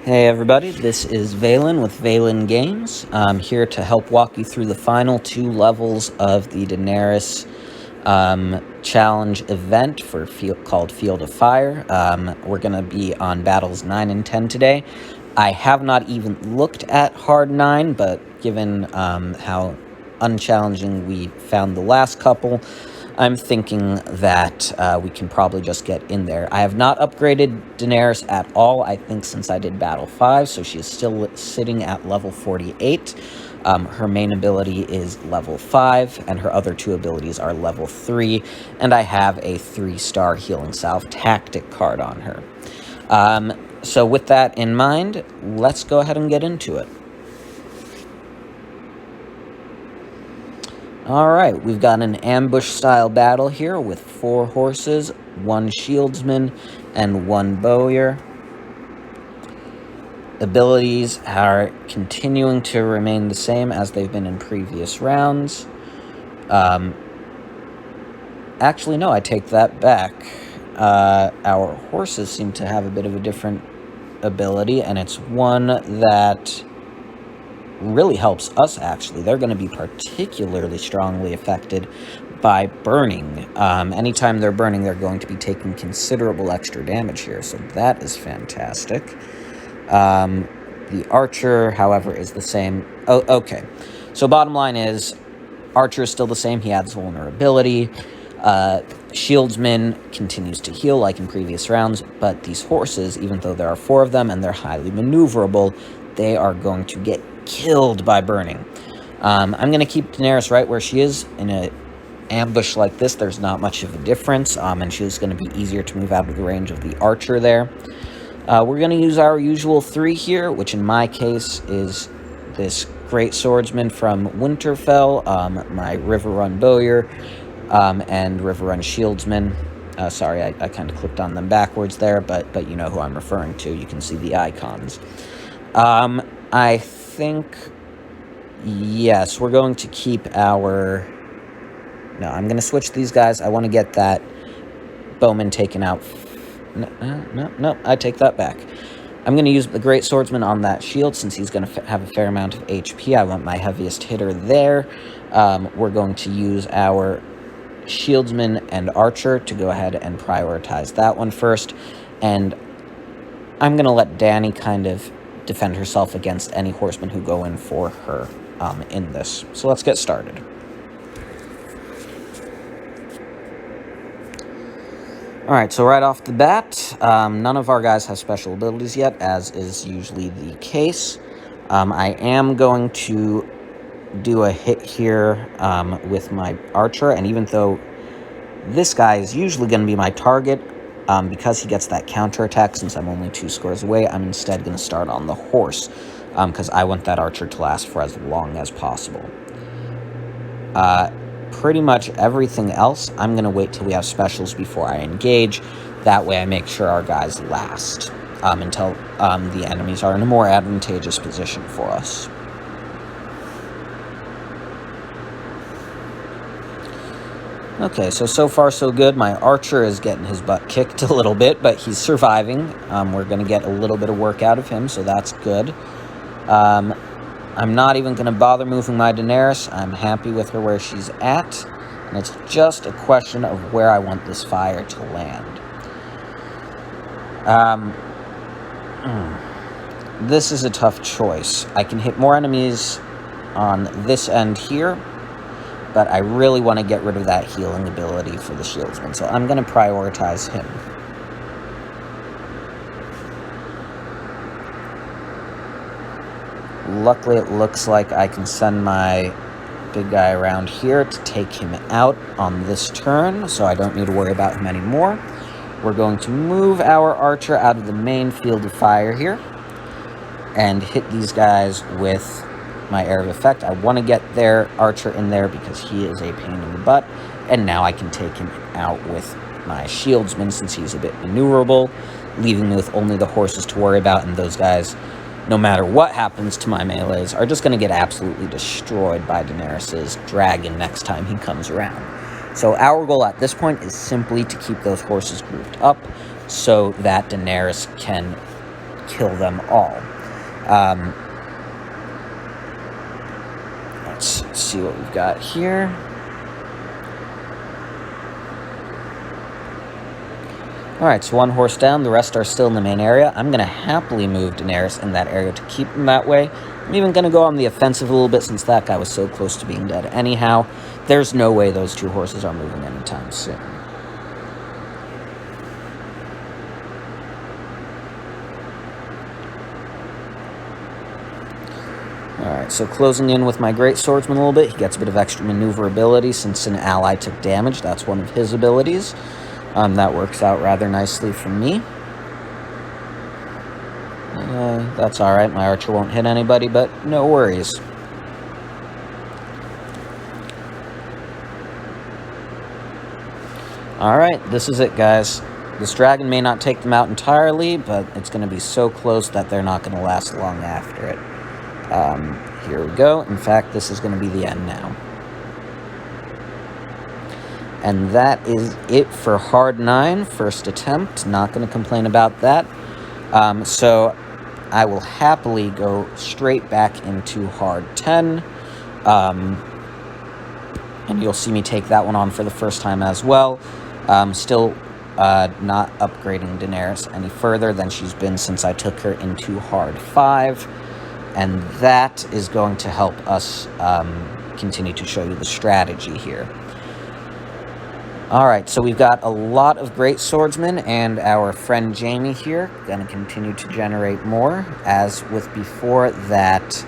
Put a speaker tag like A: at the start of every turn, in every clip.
A: Hey everybody, this is Valin with Valin Games. I'm here to help walk you through the final 2 levels of the Daenerys challenge event called Field of Fire. We're going to be on battles 9 and 10 today. I have not even looked at Hard 9, but given how unchallenging we found the last couple, I'm thinking that we can probably just get in there. I have not upgraded Daenerys at all, I think, since I did Battle 5, so she is still sitting at level 48. Her main ability is level 5, and her other 2 abilities are level 3, and I have a 3-star Healing Salve Tactic card on her. So with that in mind, let's go ahead and get into it. Alright, we've got an ambush-style battle here with 4 horses, 1 shieldsman, and 1 bowyer. Abilities are continuing to remain the same as they've been in previous rounds. Actually, no, I take that back. Our horses seem to have a bit of a different ability, and it's one that really helps us, actually. They're going to be particularly strongly affected by burning. Anytime they're burning, they're going to be taking considerable extra damage here, so that is fantastic. The archer, however, is the same. Oh, okay. So bottom line is, archer is still the same. He adds vulnerability. Shieldsman continues to heal like in previous rounds, but these horses, even though there are 4 of them and they're highly maneuverable, they are going to get killed by burning. I'm going to keep Daenerys right where she is. In an ambush like this, there's not much of a difference, and she's going to be easier to move out of the range of the archer there. We're going to use our usual 3 here, which in my case is this Great Swordsman from Winterfell, my River Run Bowyer, and River Run Shieldsman. Sorry, I kind of clicked on them backwards there, but you know who I'm referring to. You can see the icons. I think, yes, we're going to keep our... No, I'm going to switch these guys. I want to get that bowman taken out. No, I take that back. I'm going to use the Great Swordsman on that shield since he's going to have a fair amount of HP. I want my heaviest hitter there. We're going to use our shieldsman and archer to go ahead and prioritize that one first. And I'm going to let Dany kind of defend herself against any horsemen who go in for her in this. So let's get started. Alright, so right off the bat, none of our guys have special abilities yet, as is usually the case. I am going to do a hit here with my archer, and even though this guy is usually going to be my target, because he gets that counterattack, since I'm only 2 squares away, I'm instead going to start on the horse, because I want that archer to last for as long as possible. Pretty much everything else, I'm going to wait till we have specials before I engage. That way I make sure our guys last until the enemies are in a more advantageous position for us. Okay, so far so good. My archer is getting his butt kicked a little bit, but he's surviving. We're going to get a little bit of work out of him, so that's good. I'm not even going to bother moving my Daenerys. I'm happy with her where she's at, and it's just a question of where I want this fire to land. This is a tough choice. I can hit more enemies on this end here, but I really want to get rid of that healing ability for the shieldsman, so I'm going to prioritize him. Luckily, it looks like I can send my big guy around here to take him out on this turn, so I don't need to worry about him anymore. We're going to move our archer out of the main field of fire here and hit these guys with my area of effect. I want to get their archer in there because he is a pain in the butt, and now I can take him out with my shieldsman since he's a bit maneuverable, leaving me with only the horses to worry about, and those guys, no matter what happens to my melees, are just going to get absolutely destroyed by Daenerys' dragon next time he comes around. So our goal at this point is simply to keep those horses grouped up so that Daenerys can kill them all. Let's see what we've got here. Alright, so one horse down, the rest are still in the main area. I'm going to happily move Daenerys in that area to keep him that way. I'm even going to go on the offensive a little bit since that guy was so close to being dead anyhow. There's no way those two horses are moving anytime soon. Alright, so closing in with my Great Swordsman a little bit. He gets a bit of extra maneuverability since an ally took damage. That's one of his abilities. That works out rather nicely for me. That's alright, my archer won't hit anybody, but no worries. Alright, this is it, guys. This dragon may not take them out entirely, but it's going to be so close that they're not going to last long after it. Here we go. In fact, this is going to be the end now. And that is it for Hard 9, first attempt. Not going to complain about that. So I will happily go straight back into Hard 10. And you'll see me take that one on for the first time as well. Still not upgrading Daenerys any further than she's been since I took her into Hard 5. And that is going to help us continue to show you the strategy here. Alright, so we've got a lot of great swordsmen, and our friend Jaime here going to continue to generate more. As with before, that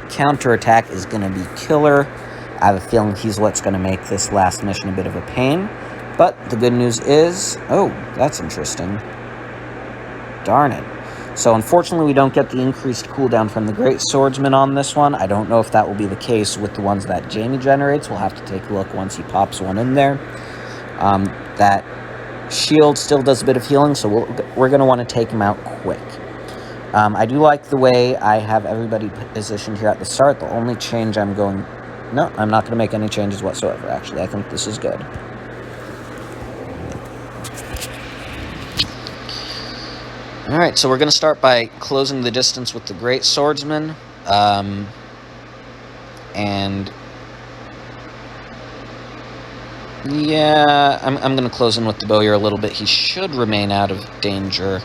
A: counterattack is going to be killer. I have a feeling he's what's going to make this last mission a bit of a pain. But the good news is... Oh, that's interesting. Darn it. So unfortunately, we don't get the increased cooldown from the Great Swordsman on this one. I don't know if that will be the case with the ones that Jaime generates. We'll have to take a look once he pops one in there. That shield still does a bit of healing, so we're going to want to take him out quick. I do like the way I have everybody positioned here at the start. The only change I'm going... No, I'm not going to make any changes whatsoever, actually. I think this is good. Alright, so we're going to start by closing the distance with the Great Swordsman. And... yeah, I'm going to close in with the bowyer a little bit. He should remain out of danger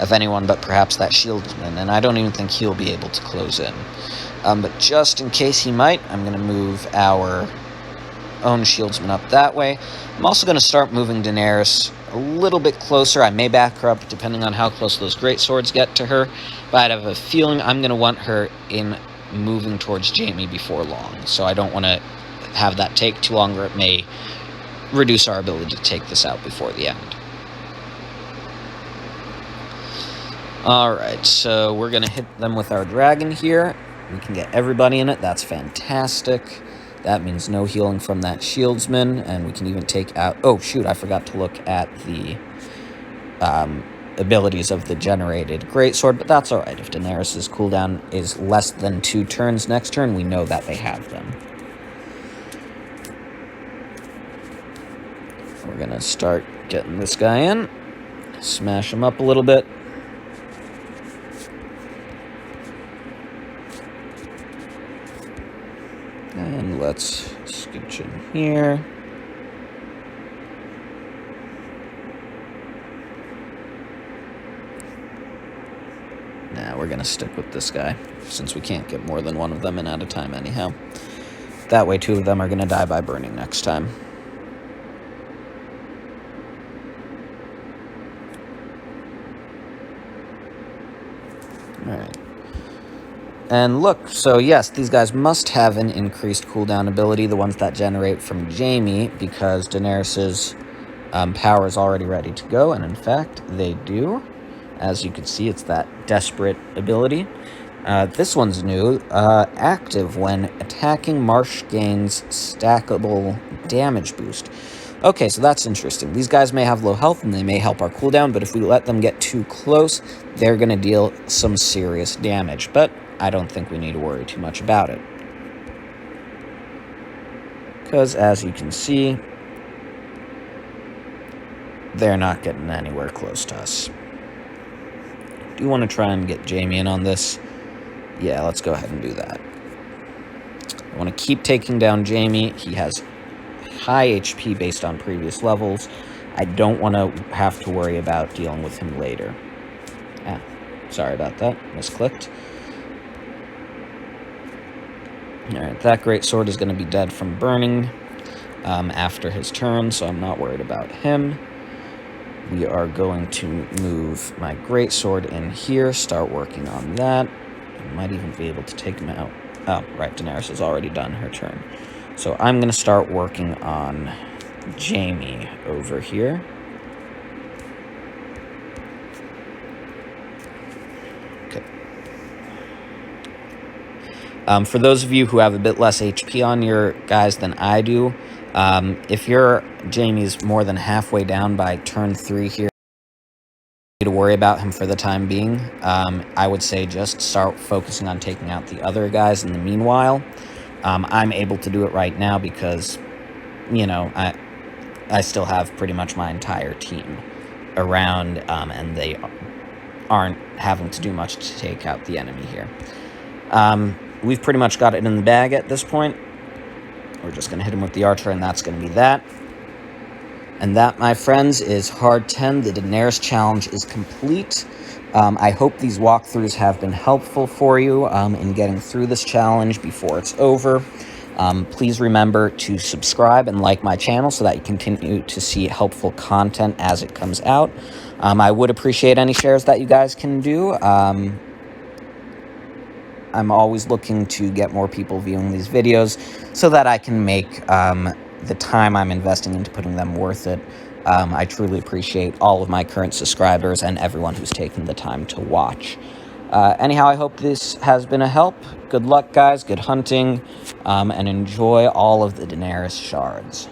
A: of anyone but perhaps that shieldsman, and I don't even think he'll be able to close in. But just in case he might, I'm going to move our own shieldsman up that way. I'm also going to start moving Daenerys a little bit closer. I may back her up depending on how close those great swords get to her, but I have a feeling I'm going to want her in moving towards Jaime before long, so I don't want to have that take too long, or it may reduce our ability to take this out before the end. Alright, so we're going to hit them with our dragon here. We can get everybody in it. That's fantastic. That means no healing from that shieldsman, and we can even take out... Oh, shoot, I forgot to look at the abilities of the generated greatsword, but that's alright. If Daenerys' cooldown is less than 2 turns next turn, we know that they have them. We're going to start getting this guy in. Smash him up a little bit. And let's scooch in here. Nah, we're going to stick with this guy, since we can't get more than one of them in at a time anyhow. That way 2 of them are going to die by burning next time. Alright. And look, so yes, these guys must have an increased cooldown ability, the ones that generate from Jaime, because Daenerys' power is already ready to go, and in fact, they do. As you can see, it's that desperate ability. This one's new. Active when attacking marsh gains stackable damage boost. Okay, so that's interesting. These guys may have low health, and they may help our cooldown, but if we let them get too close, they're going to deal some serious damage. But I don't think we need to worry too much about it. Because, as you can see, they're not getting anywhere close to us. Do you want to try and get Jaime in on this? Yeah, let's go ahead and do that. I want to keep taking down Jaime. He has high HP based on previous levels. I don't want to have to worry about dealing with him later. Ah, sorry about that. Misclicked. Alright, that greatsword is going to be dead from burning after his turn, so I'm not worried about him. We are going to move my greatsword in here, start working on that. I might even be able to take him out. Oh, right, Daenerys has already done her turn. So I'm going to start working on Jaime over here. Okay. For those of you who have a bit less HP on your guys than I do, if your Jaime's more than halfway down by turn 3 here, to worry about him for the time being, I would say just start focusing on taking out the other guys in the meanwhile. I'm able to do it right now because, you know, I still have pretty much my entire team around, and they aren't having to do much to take out the enemy here. We've pretty much got it in the bag at this point. We're just going to hit him with the archer, and that's going to be that. And that, my friends, is Hard 10. The Daenerys challenge is complete. I hope these walkthroughs have been helpful for you in getting through this challenge before it's over. Please remember to subscribe and like my channel so that you continue to see helpful content as it comes out. I would appreciate any shares that you guys can do. I'm always looking to get more people viewing these videos so that I can make the time I'm investing into putting them worth it. I truly appreciate all of my current subscribers and everyone who's taken the time to watch. Anyhow, I hope this has been a help. Good luck, guys. Good hunting. And enjoy all of the Daenerys shards.